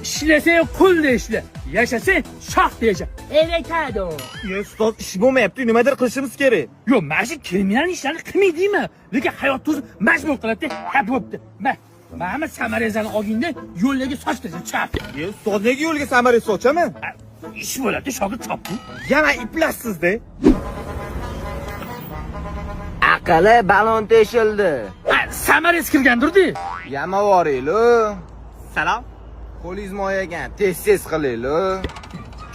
ishlasang qo'lda ishla, yashasang shoxda yasha. Aytadi. Ustoz, ish bo'lmayapti, nimadir qilishimiz kerak. Yo'q, mana shu kriminal ishlarni qilmaydimi? Lekin hayot o'zi majbur qiladi. Ha, bo'pti. Mana samarezani olganda yo'llarga sochdi, chap. Ustoz, nega yo'lga samarez sochaman? Ish bo'ladi, shogird chopdi. Yana iplashsiz-da. Aqali balon teshildi. Samarez kirgandir-di. Yamavorayli. Salom. Qo'lingiz moyagan, tez qilayli.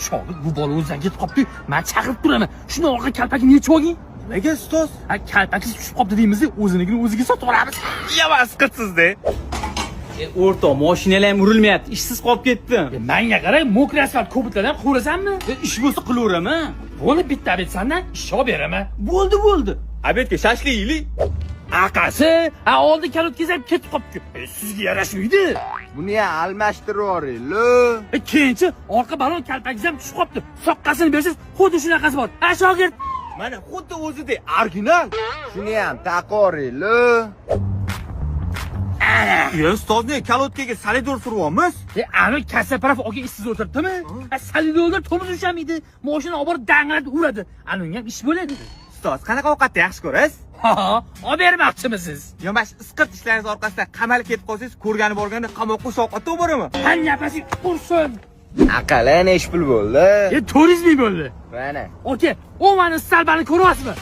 Shogird bu bola o'zidan ketib qopti. Men chaqirib turaman. Shuni orqa kalpakni yechib olgin. Nimaga ustoz? Kalpaki tushib qopti deymiz, o'zinikini o'ziga sotib olamiz. Yavas qilsiz-da. O'rtoq, mashinalar ham urilmayapti. Ishsiz qolib ketdim. Menga qarang, mokri asfalt ko'pitlardan qurasanmi? Ish bo'lsa qilaveraman. Bo'ldi, bitta bitsandan ish olib beraman. Bo'ldi. Abetga shashlik yeylik. Aqasi, oldi kal o'tkazib ketib qopti. Sizga yarashmaydi. Buni ham almashtirib yuborayli. Keyinchi orqa balon kalpagingiz ham tushib qopti. Soqqasini bersangiz, xuddi shunaqasi bor. Shogird. Mana xuddi o'zidek original. Shuni ham taqorayli. Ustozni kalotkaga salidor suryapmiz. Ana kassa paraf olga ishsiz o'tiribdimi? Salidorlar to'miz ushamaydi. Mashina olib borib danglatib uradi. Ana unga ham ish bo'ladi. Ustoz, qanaqa ovqatni yaxshi ko'rasiz? Olib bermoqchimisiz? Yo'mash isqirт ishlaringiz orqasida qamalib ketib qolsangiz, ko'rgani borganda qamoqqa ovqatda olib boraman. Nafasi ursin. Aqali nesh pul bo'ldi? 400 ming bo'ldi. Mana. Oke, o mani salbani ko'ryapsizmi?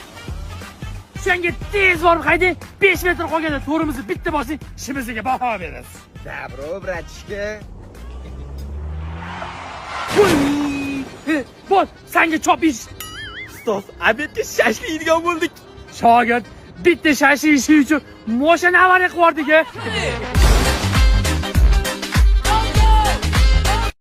Senga tez borib haydi, 5 metr qolganda to'rimizni bitta bosing, ishimizga baho berasiz. Dabro, bratishka. Bo'l, senga chopish. Ustoz, abetga shashlik yeydigan bo'ldik. Shogird, bitta shashi ishi uchun mashina avariya qilib yubordik-a.